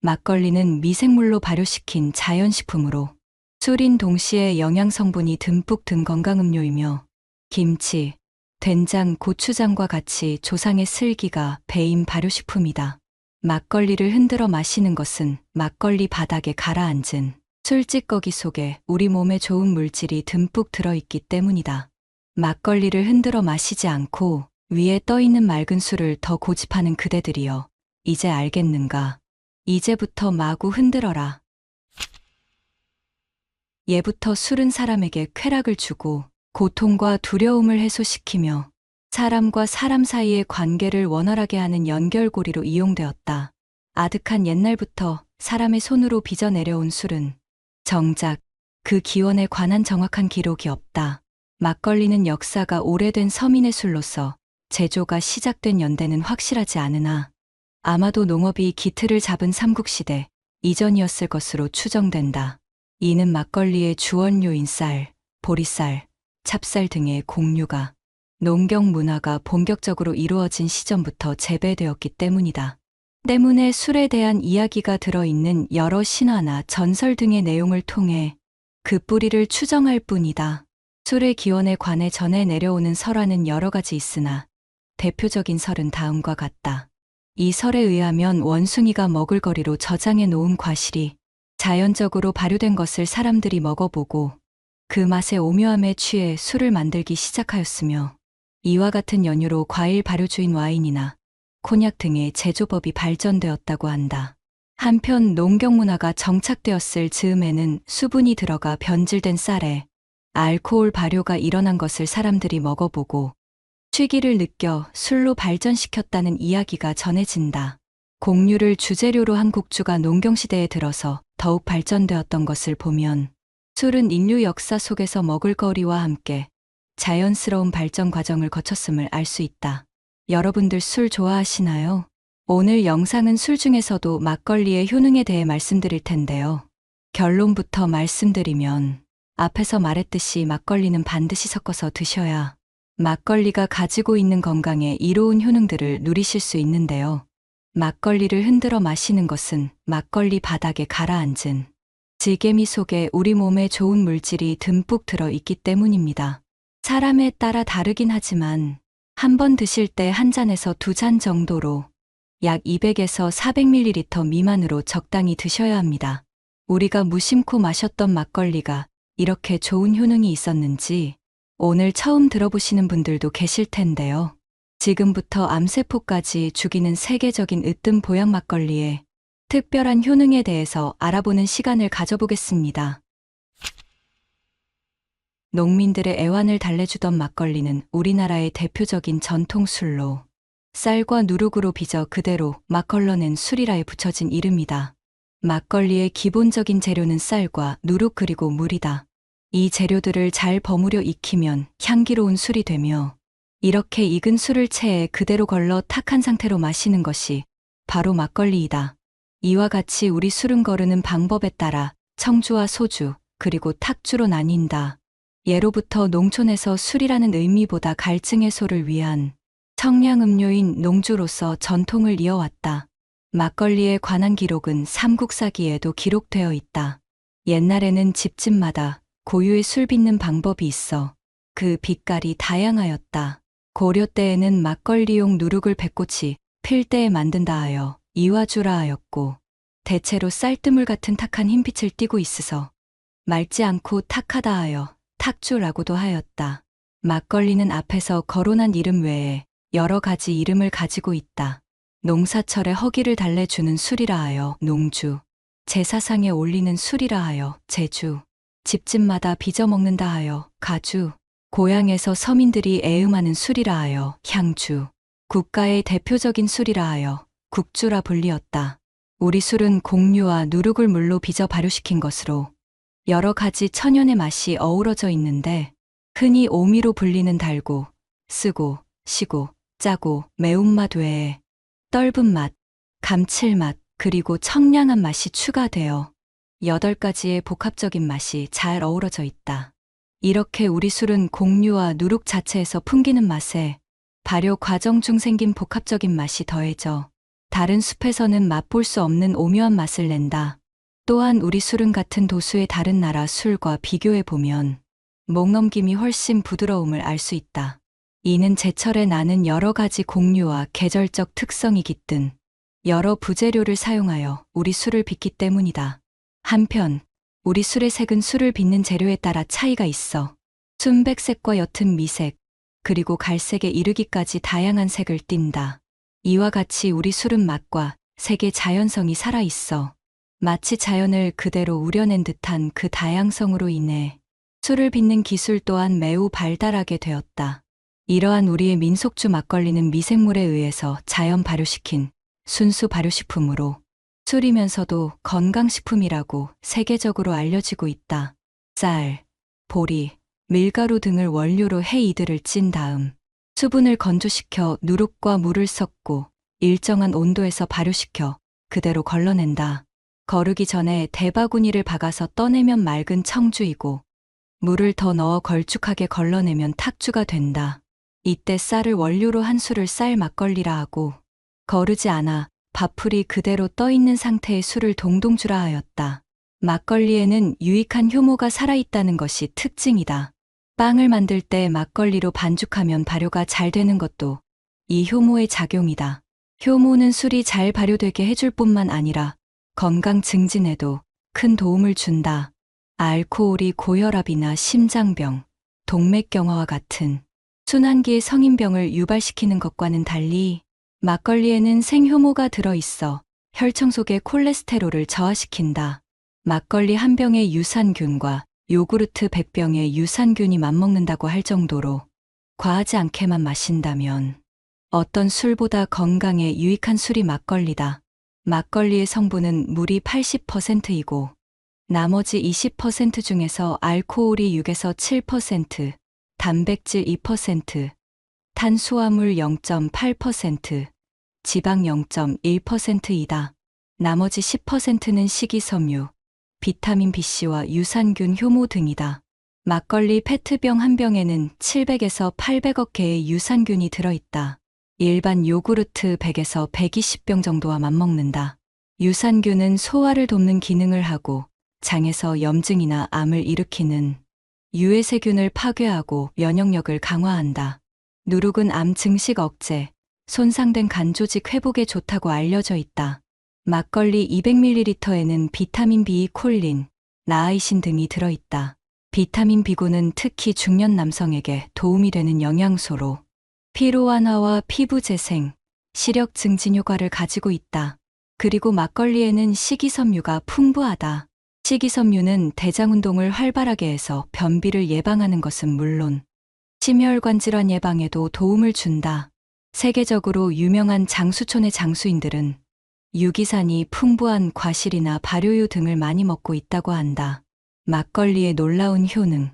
막걸리는 미생물로 발효시킨 자연식품으로 술인 동시에 영양성분이 듬뿍 든 건강음료이며 김치, 된장, 고추장과 같이 조상의 슬기가 배인 발효식품이다. 막걸리를 흔들어 마시는 것은 막걸리 바닥에 가라앉은 술찌꺼기 속에 우리 몸에 좋은 물질이 듬뿍 들어있기 때문이다. 막걸리를 흔들어 마시지 않고 위에 떠있는 맑은 술을 더 고집하는 그대들이여, 이제 알겠는가? 이제부터 마구 흔들어라. 예부터 술은 사람에게 쾌락을 주고 고통과 두려움을 해소시키며 사람과 사람 사이의 관계를 원활하게 하는 연결고리로 이용되었다. 아득한 옛날부터 사람의 손으로 빚어 내려온 술은 정작 그 기원에 관한 정확한 기록이 없다. 막걸리는 역사가 오래된 서민의 술로서 제조가 시작된 연대는 확실하지 않으나 아마도 농업이 기틀을 잡은 삼국시대 이전이었을 것으로 추정된다. 이는 막걸리의 주원료인 쌀, 보리쌀, 찹쌀 등의 곡류가 농경 문화가 본격적으로 이루어진 시점부터 재배되었기 때문이다. 때문에 술에 대한 이야기가 들어있는 여러 신화나 전설 등의 내용을 통해 그 뿌리를 추정할 뿐이다. 술의 기원에 관해 전해 내려오는 설화는 여러 가지 있으나 대표적인 설은 다음과 같다. 이 설에 의하면 원숭이가 먹을거리로 저장해 놓은 과실이 자연적으로 발효된 것을 사람들이 먹어보고 그 맛의 오묘함에 취해 술을 만들기 시작하였으며, 이와 같은 연유로 과일 발효주인 와인이나 콘약 등의 제조법이 발전되었다고 한다. 한편 농경 문화가 정착되었을 즈음에는 수분이 들어가 변질된 쌀에 알코올 발효가 일어난 것을 사람들이 먹어보고 취기를 느껴 술로 발전시켰다는 이야기가 전해진다. 곡류를 주재료로 한 국주가 농경시대에 들어서 더욱 발전되었던 것을 보면 술은 인류 역사 속에서 먹을거리와 함께 자연스러운 발전 과정을 거쳤음을 알 수 있다. 여러분들 술 좋아하시나요? 오늘 영상은 술 중에서도 막걸리의 효능에 대해 말씀드릴 텐데요. 결론부터 말씀드리면 앞에서 말했듯이 막걸리는 반드시 섞어서 드셔야 막걸리가 가지고 있는 건강에 이로운 효능들을 누리실 수 있는데요. 막걸리를 흔들어 마시는 것은 막걸리 바닥에 가라앉은 질개미 속에 우리 몸에 좋은 물질이 듬뿍 들어있기 때문입니다. 사람에 따라 다르긴 하지만 한 번 드실 때 한 잔에서 두 잔 정도로 약 200에서 400ml 미만으로 적당히 드셔야 합니다. 우리가 무심코 마셨던 막걸리가 이렇게 좋은 효능이 있었는지 오늘 처음 들어보시는 분들도 계실 텐데요. 지금부터 암세포까지 죽이는 세계적인 으뜸 보약 막걸리의 특별한 효능에 대해서 알아보는 시간을 가져보겠습니다. 농민들의 애환을 달래주던 막걸리는 우리나라의 대표적인 전통술로 쌀과 누룩으로 빚어 그대로 막 걸러낸 술이라에 붙여진 이름이다. 막걸리의 기본적인 재료는 쌀과 누룩 그리고 물이다. 이 재료들을 잘 버무려 익히면 향기로운 술이 되며, 이렇게 익은 술을 체에 그대로 걸러 탁한 상태로 마시는 것이 바로 막걸리이다. 이와 같이 우리 술은 거르는 방법에 따라 청주와 소주, 그리고 탁주로 나뉜다. 예로부터 농촌에서 술이라는 의미보다 갈증 해소를 위한 청량음료인 농주로서 전통을 이어왔다. 막걸리에 관한 기록은 삼국사기에도 기록되어 있다. 옛날에는 집집마다 고유의 술 빚는 방법이 있어 그 빛깔이 다양하였다. 고려 때에는 막걸리용 누룩을 백꽃이 필 때에 만든다 하여 이화주라 하였고, 대체로 쌀뜨물 같은 탁한 흰빛을 띠고 있으서 맑지 않고 탁하다 하여 탁주라고도 하였다. 막걸리는 앞에서 거론한 이름 외에 여러 가지 이름을 가지고 있다. 농사철에 허기를 달래주는 술이라 하여 농주, 제사상에 올리는 술이라 하여 제주, 집집마다 빚어 먹는다 하여 가주, 고향에서 서민들이 애음하는 술이라 하여 향주, 국가의 대표적인 술이라 하여 국주라 불리었다. 우리 술은 곡류와 누룩을 물로 빚어 발효시킨 것으로 여러 가지 천연의 맛이 어우러져 있는데, 흔히 오미로 불리는 달고, 쓰고, 시고, 짜고, 매운맛 외에 떫은 맛, 감칠맛, 그리고 청량한 맛이 추가되어 8가지의 복합적인 맛이 잘 어우러져 있다. 이렇게 우리 술은 곡류와 누룩 자체에서 풍기는 맛에 발효 과정 중 생긴 복합적인 맛이 더해져 다른 숲에서는 맛볼 수 없는 오묘한 맛을 낸다. 또한 우리 술은 같은 도수의 다른 나라 술과 비교해보면 목넘김이 훨씬 부드러움을 알 수 있다. 이는 제철에 나는 여러 가지 곡류와 계절적 특성이 깃든 여러 부재료를 사용하여 우리 술을 빚기 때문이다. 한편 우리 술의 색은 술을 빚는 재료에 따라 차이가 있어 순백색과 옅은 미색, 그리고 갈색에 이르기까지 다양한 색을 띈다. 이와 같이 우리 술은 맛과 색의 자연성이 살아있어 마치 자연을 그대로 우려낸 듯한 그 다양성으로 인해 술을 빚는 기술 또한 매우 발달하게 되었다. 이러한 우리의 민속주 막걸리는 미생물에 의해서 자연 발효시킨 순수 발효식품으로 술이면서도 건강식품이라고 세계적으로 알려지고 있다. 쌀, 보리, 밀가루 등을 원료로 해 이들을 찐 다음 수분을 건조시켜 누룩과 물을 섞고 일정한 온도에서 발효시켜 그대로 걸러낸다. 거르기 전에 대바구니를 박아서 떠내면 맑은 청주이고 물을 더 넣어 걸쭉하게 걸러내면 탁주가 된다. 이때 쌀을 원료로 한 술을 쌀 막걸리라 하고 거르지 않아 밥풀이 그대로 떠있는 상태의 술을 동동주라 하였다. 막걸리에는 유익한 효모가 살아있다는 것이 특징이다. 빵을 만들 때 막걸리로 반죽하면 발효가 잘 되는 것도 이 효모의 작용이다. 효모는 술이 잘 발효되게 해줄 뿐만 아니라 건강 증진에도 큰 도움을 준다. 알코올이 고혈압이나 심장병, 동맥경화와 같은 순환기의 성인병을 유발시키는 것과는 달리 막걸리에는 생효모가 들어있어 혈청 속의 콜레스테롤을 저하시킨다. 막걸리 한 병의 유산균과 요구르트 100병의 유산균이 맞먹는다고 할 정도로 과하지 않게만 마신다면 어떤 술보다 건강에 유익한 술이 막걸리다. 막걸리의 성분은 물이 80%이고 나머지 20% 중에서 알코올이 6에서 7%, 단백질 2%, 탄수화물 0.8%, 지방 0.1%이다. 나머지 10%는 식이섬유, 비타민 B씨와 유산균 효모 등이다. 막걸리 페트병 한 병에는 700에서 800억 개의 유산균이 들어있다. 일반 요구르트 100에서 120병 정도와 맞먹는다. 유산균은 소화를 돕는 기능을 하고 장에서 염증이나 암을 일으키는 유해세균을 파괴하고 면역력을 강화한다. 누룩은 암 증식 억제, 손상된 간 조직 회복에 좋다고 알려져 있다. 막걸리 200ml에는 비타민 B, 콜린, 나아이신 등이 들어있다. 비타민 B군은 특히 중년 남성에게 도움이 되는 영양소로 피로 완화와 피부 재생, 시력 증진 효과를 가지고 있다. 그리고 막걸리에는 식이섬유가 풍부하다. 식이섬유는 대장 운동을 활발하게 해서 변비를 예방하는 것은 물론 심혈관 질환 예방에도 도움을 준다. 세계적으로 유명한 장수촌의 장수인들은 유기산이 풍부한 과실이나 발효유 등을 많이 먹고 있다고 한다. 막걸리의 놀라운 효능,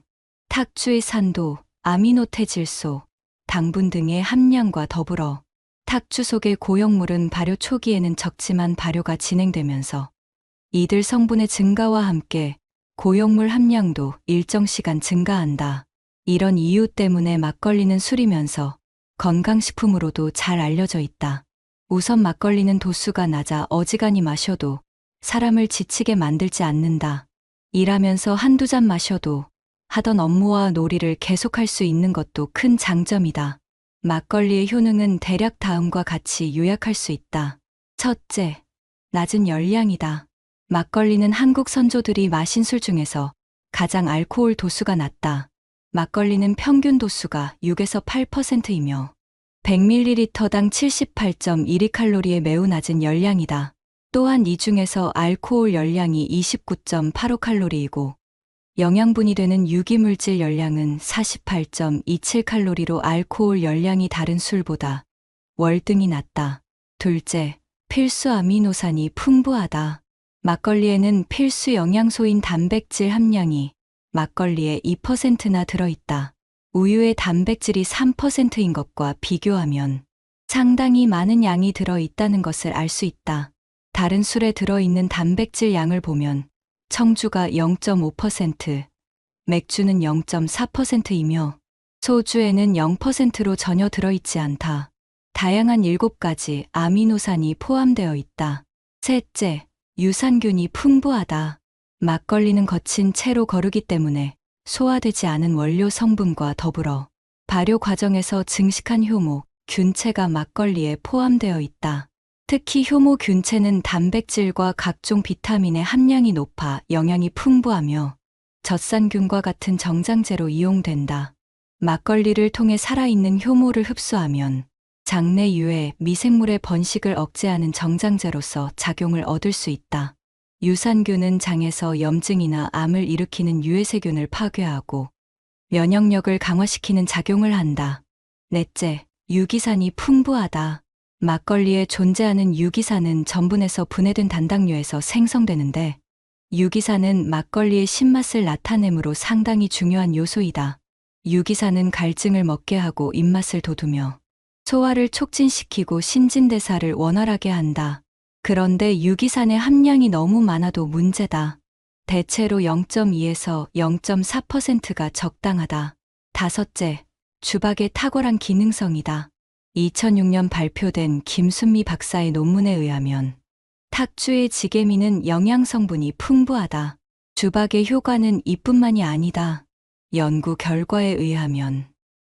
탁주의 산도, 아미노테질소, 당분 등의 함량과 더불어 탁주 속의 고형물은 발효 초기에는 적지만 발효가 진행되면서 이들 성분의 증가와 함께 고형물 함량도 일정 시간 증가한다. 이런 이유 때문에 막걸리는 술이면서 건강식품으로도 잘 알려져 있다. 우선 막걸리는 도수가 낮아 어지간히 마셔도 사람을 지치게 만들지 않는다. 일하면서 한두 잔 마셔도 하던 업무와 놀이를 계속할 수 있는 것도 큰 장점이다. 막걸리의 효능은 대략 다음과 같이 요약할 수 있다. 첫째, 낮은 열량이다. 막걸리는 한국 선조들이 마신 술 중에서 가장 알코올 도수가 낮다. 막걸리는 평균 도수가 6에서 8%이며 100ml당 78.12칼로리의 매우 낮은 열량이다. 또한 이 중에서 알코올 열량이 29.85칼로리이고 영양분이 되는 유기물질 열량은 48.27칼로리로 알코올 열량이 다른 술보다 월등히 낮다. 둘째, 필수 아미노산이 풍부하다. 막걸리에는 필수 영양소인 단백질 함량이 막걸리에 2%나 들어있다. 우유의 단백질이 3%인 것과 비교하면 상당히 많은 양이 들어있다는 것을 알 수 있다. 다른 술에 들어있는 단백질 양을 보면 청주가 0.5%, 맥주는 0.4%이며 소주에는 0%로 전혀 들어있지 않다. 다양한 7가지 아미노산이 포함되어 있다. 셋째, 유산균이 풍부하다. 막걸리는 거친 채로 거르기 때문에 소화되지 않은 원료 성분과 더불어 발효 과정에서 증식한 효모, 균체가 막걸리에 포함되어 있다. 특히 효모 균체는 단백질과 각종 비타민의 함량이 높아 영양이 풍부하며 젖산균과 같은 정장제로 이용된다. 막걸리를 통해 살아있는 효모를 흡수하면 장내 유해, 미생물의 번식을 억제하는 정장제로서 작용을 얻을 수 있다. 유산균은 장에서 염증이나 암을 일으키는 유해세균을 파괴하고 면역력을 강화시키는 작용을 한다. 넷째, 유기산이 풍부하다. 막걸리에 존재하는 유기산은 전분에서 분해된 단당류에서 생성되는데 유기산은 막걸리의 신맛을 나타내므로 상당히 중요한 요소이다. 유기산은 갈증을 먹게 하고 입맛을 돋우며 소화를 촉진시키고 신진대사를 원활하게 한다. 그런데 유기산의 함량이 너무 많아도 문제다. 대체로 0.2에서 0.4%가 적당하다. 다섯째, 주박의 탁월한 기능성이다. 2006년 발표된 김순미 박사의 논문에 의하면 탁주의 지게미는 영양성분이 풍부하다. 주박의 효과는 이뿐만이 아니다. 연구 결과에 의하면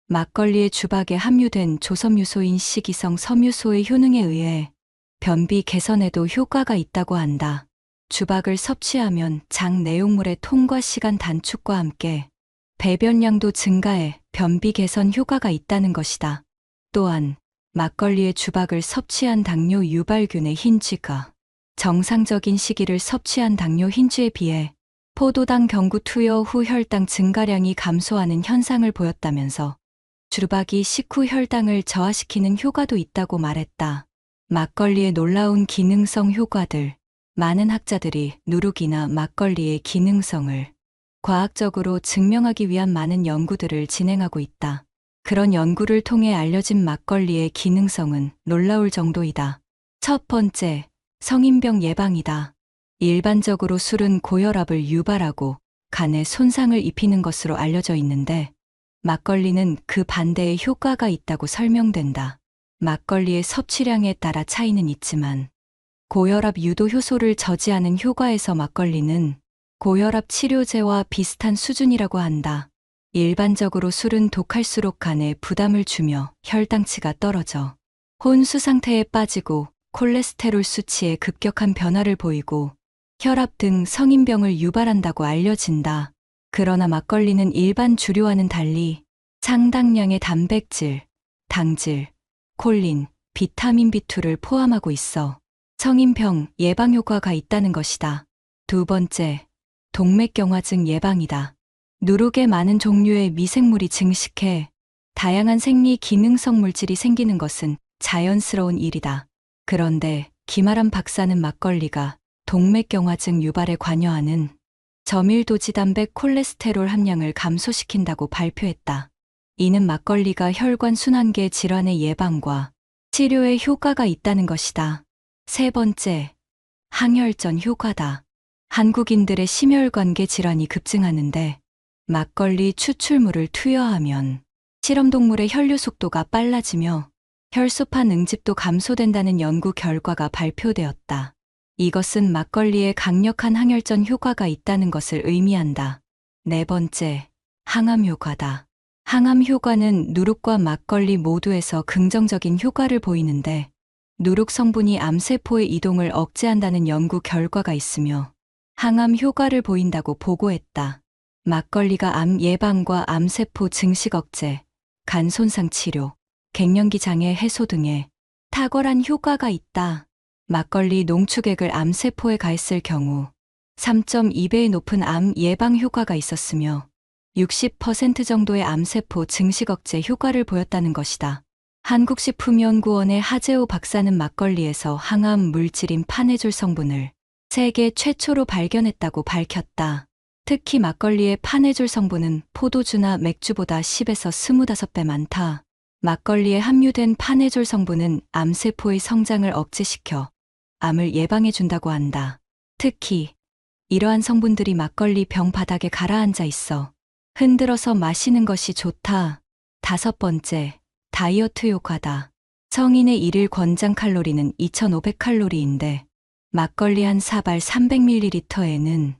막걸리의 주박에 함유된 조섬유소인 식이성 섬유소의 효능에 의해 변비 개선에도 효과가 있다고 한다. 주박을 섭취하면 장 내용물의 통과 시간 단축과 함께 배변량도 증가해 변비 개선 효과가 있다는 것이다. 또한 막걸리의 주박을 섭취한 당뇨 유발균의 흰쥐가 정상적인 시기를 섭취한 당뇨 흰쥐에 비해 포도당 경구 투여 후 혈당 증가량이 감소하는 현상을 보였다면서 주박이 식후 혈당을 저하시키는 효과도 있다고 말했다. 막걸리의 놀라운 기능성 효과들. 많은 학자들이 누룩이나 막걸리의 기능성을 과학적으로 증명하기 위한 많은 연구들을 진행하고 있다. 그런 연구를 통해 알려진 막걸리의 기능성은 놀라울 정도이다. 첫 번째, 성인병 예방이다. 일반적으로 술은 고혈압을 유발하고 간에 손상을 입히는 것으로 알려져 있는데 막걸리는 그 반대의 효과가 있다고 설명된다. 막걸리의 섭취량에 따라 차이는 있지만 고혈압 유도 효소를 저지하는 효과에서 막걸리는 고혈압 치료제와 비슷한 수준이라고 한다. 일반적으로 술은 독할수록 간에 부담을 주며 혈당치가 떨어져 혼수 상태에 빠지고 콜레스테롤 수치에 급격한 변화를 보이고 혈압 등 성인병을 유발한다고 알려진다. 그러나 막걸리는 일반 주류와는 달리 상당량의 단백질, 당질, 콜린, 비타민 B2를 포함하고 있어 성인병 예방 효과가 있다는 것이다. 두 번째, 동맥경화증 예방이다. 누룩에 많은 종류의 미생물이 증식해 다양한 생리 기능성 물질이 생기는 것은 자연스러운 일이다. 그런데 김아람 박사는 막걸리가 동맥경화증 유발에 관여하는 저밀도지단백 콜레스테롤 함량을 감소시킨다고 발표했다. 이는 막걸리가 혈관 순환계 질환의 예방과 치료에 효과가 있다는 것이다. 세 번째, 항혈전 효과다. 한국인들의 심혈관계 질환이 급증하는데 막걸리 추출물을 투여하면 실험동물의 혈류 속도가 빨라지며 혈소판 응집도 감소된다는 연구 결과가 발표되었다. 이것은 막걸리에 강력한 항혈전 효과가 있다는 것을 의미한다. 네 번째, 항암 효과다. 항암 효과는 누룩과 막걸리 모두에서 긍정적인 효과를 보이는데 누룩 성분이 암세포의 이동을 억제한다는 연구 결과가 있으며 항암 효과를 보인다고 보고했다. 막걸리가 암 예방과 암세포 증식 억제, 간 손상 치료, 갱년기 장애 해소 등에 탁월한 효과가 있다. 막걸리 농축액을 암세포에 가했을 경우 3.2배의 높은 암 예방 효과가 있었으며 60% 정도의 암세포 증식 억제 효과를 보였다는 것이다. 한국식품연구원의 하재호 박사는 막걸리에서 항암 물질인 파네졸 성분을 세계 최초로 발견했다고 밝혔다. 특히 막걸리의 파네졸 성분은 포도주나 맥주보다 10에서 25배 많다. 막걸리에 함유된 파네졸 성분은 암세포의 성장을 억제시켜 암을 예방해준다고 한다. 특히 이러한 성분들이 막걸리 병 바닥에 가라앉아 있어 흔들어서 마시는 것이 좋다. 다섯 번째, 다이어트 효과다. 성인의 일일 권장 칼로리는 2,500칼로리인데 막걸리 한 사발 300ml에는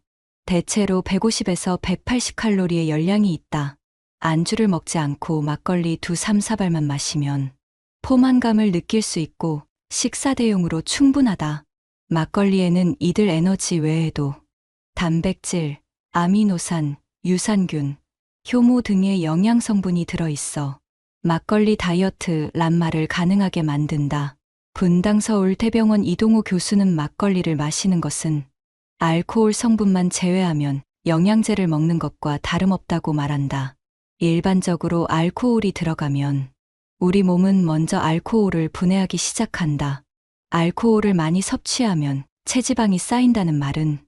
대체로 150에서 180칼로리의 열량이 있다. 안주를 먹지 않고 막걸리 2-3사발만 마시면 포만감을 느낄 수 있고 식사 대용으로 충분하다. 막걸리에는 이들 에너지 외에도 단백질, 아미노산, 유산균, 효모 등의 영양 성분이 들어있어 막걸리 다이어트 란말을 가능하게 만든다. 분당 서울대병원 이동호 교수는 막걸리를 마시는 것은 알코올 성분만 제외하면 영양제를 먹는 것과 다름없다고 말한다. 일반적으로 알코올이 들어가면 우리 몸은 먼저 알코올을 분해하기 시작한다. 알코올을 많이 섭취하면 체지방이 쌓인다는 말은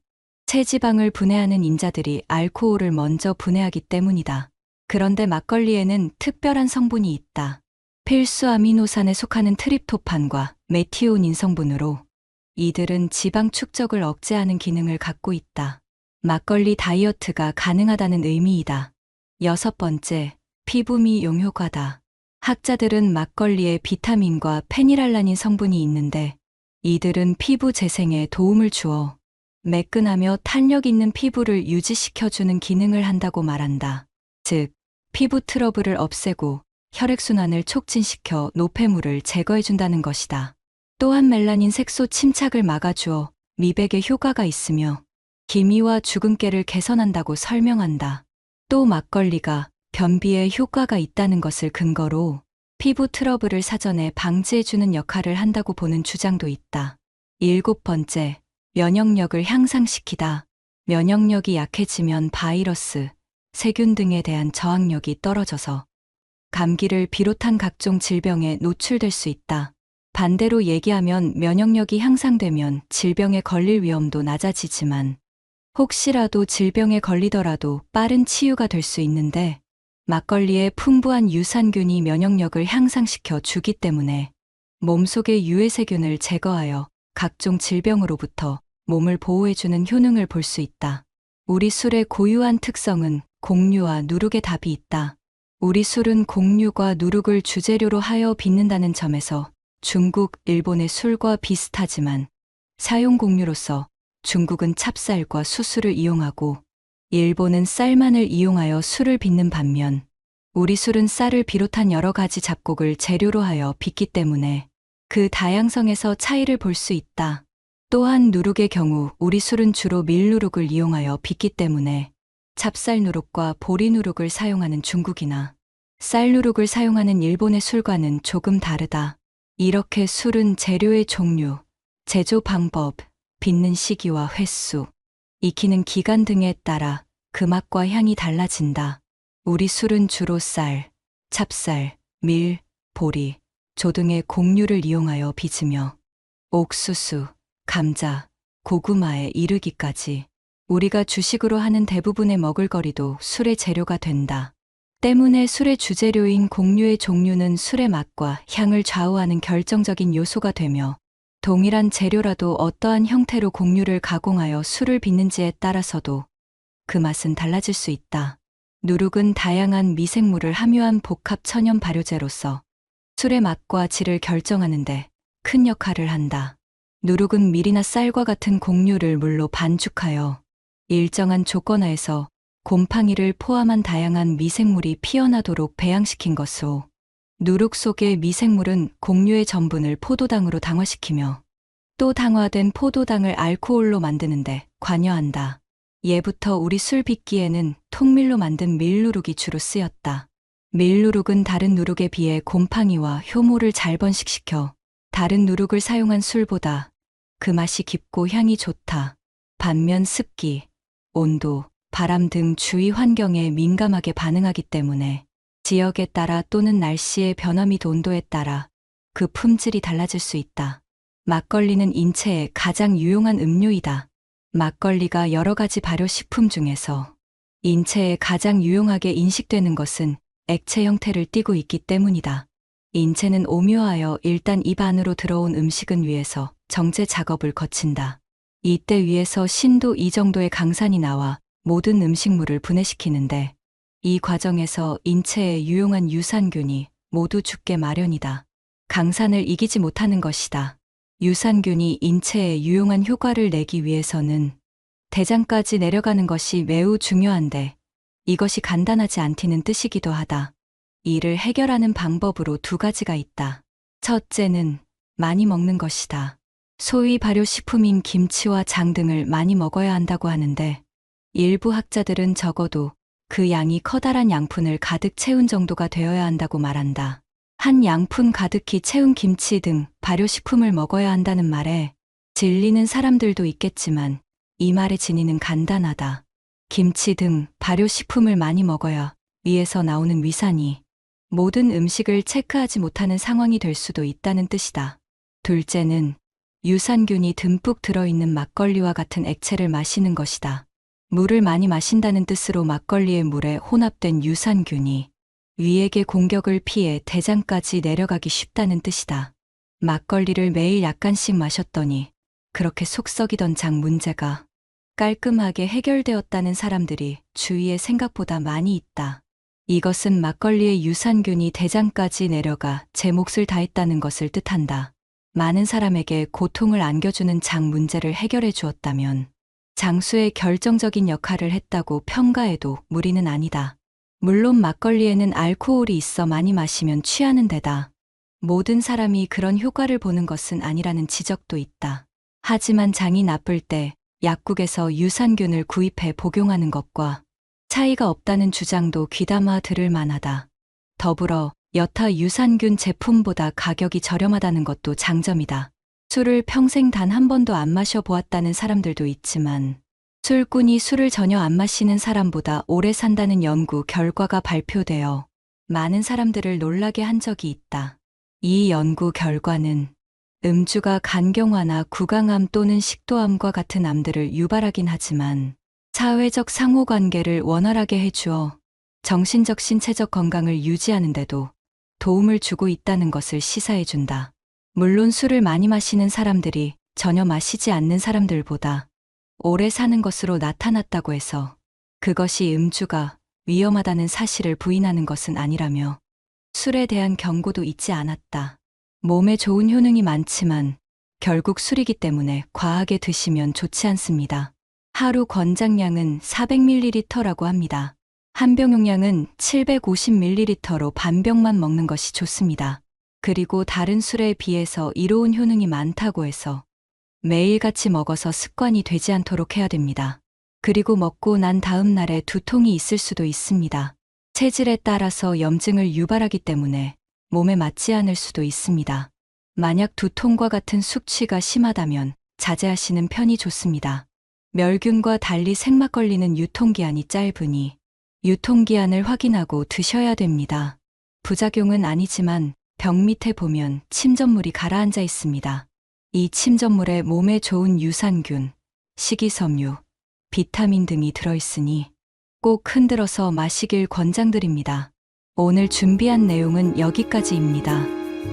체지방을 분해하는 인자들이 알코올을 먼저 분해하기 때문이다. 그런데 막걸리에는 특별한 성분이 있다. 필수 아미노산에 속하는 트립토판과 메티오닌 성분으로 이들은 지방 축적을 억제하는 기능을 갖고 있다. 막걸리 다이어트가 가능하다는 의미이다. 6번째, 피부 미용 효과다. 학자들은 막걸리에 비타민과 페니랄라닌 성분이 있는데 이들은 피부 재생에 도움을 주어 매끈하며 탄력 있는 피부를 유지시켜주는 기능을 한다고 말한다. 즉, 피부 트러블을 없애고 혈액순환을 촉진시켜 노폐물을 제거해준다는 것이다. 또한 멜라닌 색소 침착을 막아주어 미백에 효과가 있으며 기미와 주근깨를 개선한다고 설명한다. 또 막걸리가 변비에 효과가 있다는 것을 근거로 피부 트러블을 사전에 방지해주는 역할을 한다고 보는 주장도 있다. 7번째, 면역력을 향상시키다. 면역력이 약해지면 바이러스, 세균 등에 대한 저항력이 떨어져서 감기를 비롯한 각종 질병에 노출될 수 있다. 반대로 얘기하면 면역력이 향상되면 질병에 걸릴 위험도 낮아지지만 혹시라도 질병에 걸리더라도 빠른 치유가 될 수 있는데 막걸리에 풍부한 유산균이 면역력을 향상시켜 주기 때문에 몸속의 유해세균을 제거하여 각종 질병으로부터 몸을 보호해주는 효능을 볼 수 있다. 우리 술의 고유한 특성은 곡류와 누룩의 답이 있다. 우리 술은 곡류과 누룩을 주재료로 하여 빚는다는 점에서 중국, 일본의 술과 비슷하지만 사용 곡류로서 중국은 찹쌀과 수수를 이용하고 일본은 쌀만을 이용하여 술을 빚는 반면 우리 술은 쌀을 비롯한 여러 가지 잡곡을 재료로 하여 빚기 때문에 그 다양성에서 차이를 볼 수 있다. 또한 누룩의 경우 우리 술은 주로 밀누룩을 이용하여 빚기 때문에 찹쌀 누룩과 보리 누룩을 사용하는 중국이나 쌀 누룩을 사용하는 일본의 술과는 조금 다르다. 이렇게 술은 재료의 종류, 제조 방법, 빚는 시기와 횟수, 익히는 기간 등에 따라 그 맛과 향이 달라진다. 우리 술은 주로 쌀, 찹쌀, 밀, 보리, 조 등의 곡류를 이용하여 빚으며 옥수수, 감자, 고구마에 이르기까지 우리가 주식으로 하는 대부분의 먹을거리도 술의 재료가 된다. 때문에 술의 주재료인 곡류의 종류는 술의 맛과 향을 좌우하는 결정적인 요소가 되며 동일한 재료라도 어떠한 형태로 곡류를 가공하여 술을 빚는지에 따라서도 그 맛은 달라질 수 있다. 누룩은 다양한 미생물을 함유한 복합 천연 발효제로서 술의 맛과 질을 결정하는데 큰 역할을 한다. 누룩은 밀이나 쌀과 같은 곡류를 물로 반죽하여 일정한 조건 하에서 곰팡이를 포함한 다양한 미생물이 피어나도록 배양시킨 것으로 누룩 속의 미생물은 곡류의 전분을 포도당으로 당화시키며 또 당화된 포도당을 알코올로 만드는데 관여한다. 예부터 우리 술 빚기에는 통밀로 만든 밀누룩이 주로 쓰였다. 밀누룩은 다른 누룩에 비해 곰팡이와 효모를 잘 번식시켜 다른 누룩을 사용한 술보다 그 맛이 깊고 향이 좋다. 반면 습기, 온도, 바람 등 주위 환경에 민감하게 반응하기 때문에 지역에 따라 또는 날씨의 변화 및 온도에 따라 그 품질이 달라질 수 있다. 막걸리는 인체에 가장 유용한 음료이다. 막걸리가 여러 가지 발효식품 중에서 인체에 가장 유용하게 인식되는 것은 액체 형태를 띠고 있기 때문이다. 인체는 오묘하여 일단 입 안으로 들어온 음식은 위에서 정제 작업을 거친다. 이때 위에서 신도 2 정도의 강산이 나와 모든 음식물을 분해시키는데 이 과정에서 인체에 유용한 유산균이 모두 죽게 마련이다. 강산을 이기지 못하는 것이다. 유산균이 인체에 유용한 효과를 내기 위해서는 대장까지 내려가는 것이 매우 중요한데 이것이 간단하지 않다는 뜻이기도 하다. 이를 해결하는 방법으로 두 가지가 있다. 첫째는 많이 먹는 것이다. 소위 발효식품인 김치와 장 등을 많이 먹어야 한다고 하는데 일부 학자들은 적어도 그 양이 커다란 양푼을 가득 채운 정도가 되어야 한다고 말한다. 한 양푼 가득히 채운 김치 등 발효식품을 먹어야 한다는 말에 질리는 사람들도 있겠지만 이 말의 진위는 간단하다. 김치 등 발효식품을 많이 먹어야 위에서 나오는 위산이 모든 음식을 체크하지 못하는 상황이 될 수도 있다는 뜻이다. 둘째는 유산균이 듬뿍 들어있는 막걸리와 같은 액체를 마시는 것이다. 물을 많이 마신다는 뜻으로 막걸리의 물에 혼합된 유산균이 위액의 공격을 피해 대장까지 내려가기 쉽다는 뜻이다. 막걸리를 매일 약간씩 마셨더니 그렇게 속 썩이던 장 문제가 깔끔하게 해결되었다는 사람들이 주위에 생각보다 많이 있다. 이것은 막걸리의 유산균이 대장까지 내려가 제 몫을 다했다는 것을 뜻한다. 많은 사람에게 고통을 안겨주는 장 문제를 해결해 주었다면 장수의 결정적인 역할을 했다고 평가해도 무리는 아니다. 물론 막걸리에는 알코올이 있어 많이 마시면 취하는 데다 모든 사람이 그런 효과를 보는 것은 아니라는 지적도 있다. 하지만 장이 나쁠 때 약국에서 유산균을 구입해 복용하는 것과 차이가 없다는 주장도 귀담아 들을 만하다. 더불어 여타 유산균 제품보다 가격이 저렴하다는 것도 장점이다. 술을 평생 단 한 번도 안 마셔보았다는 사람들도 있지만 술꾼이 술을 전혀 안 마시는 사람보다 오래 산다는 연구 결과가 발표되어 많은 사람들을 놀라게 한 적이 있다. 이 연구 결과는 음주가 간경화나 구강암 또는 식도암과 같은 암들을 유발하긴 하지만 사회적 상호관계를 원활하게 해주어 정신적 신체적 건강을 유지하는 데도 도움을 주고 있다는 것을 시사해준다. 물론 술을 많이 마시는 사람들이 전혀 마시지 않는 사람들보다 오래 사는 것으로 나타났다고 해서 그것이 음주가 위험하다는 사실을 부인하는 것은 아니라며 술에 대한 경고도 잊지 않았다. 몸에 좋은 효능이 많지만 결국 술이기 때문에 과하게 드시면 좋지 않습니다. 하루 권장량은 400ml라고 합니다. 한 병 용량은 750ml로 반 병만 먹는 것이 좋습니다. 그리고 다른 술에 비해서 이로운 효능이 많다고 해서 매일같이 먹어서 습관이 되지 않도록 해야 됩니다. 그리고 먹고 난 다음 날에 두통이 있을 수도 있습니다. 체질에 따라서 염증을 유발하기 때문에 몸에 맞지 않을 수도 있습니다. 만약 두통과 같은 숙취가 심하다면 자제하시는 편이 좋습니다. 멸균과 달리 생막걸리는 유통기한이 짧으니 유통기한을 확인하고 드셔야 됩니다. 부작용은 아니지만 병 밑에 보면 침전물이 가라앉아 있습니다. 이 침전물에 몸에 좋은 유산균, 식이섬유, 비타민 등이 들어있으니 꼭 흔들어서 마시길 권장드립니다. 오늘 준비한 내용은 여기까지입니다.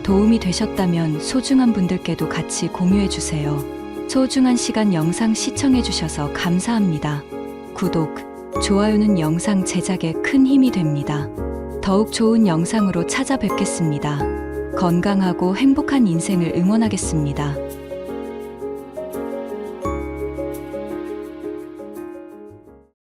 도움이 되셨다면 소중한 분들께도 같이 공유해주세요. 소중한 시간 영상 시청해주셔서 감사합니다. 구독, 좋아요는 영상 제작에 큰 힘이 됩니다. 더욱 좋은 영상으로 찾아뵙겠습니다. 건강하고 행복한 인생을 응원하겠습니다.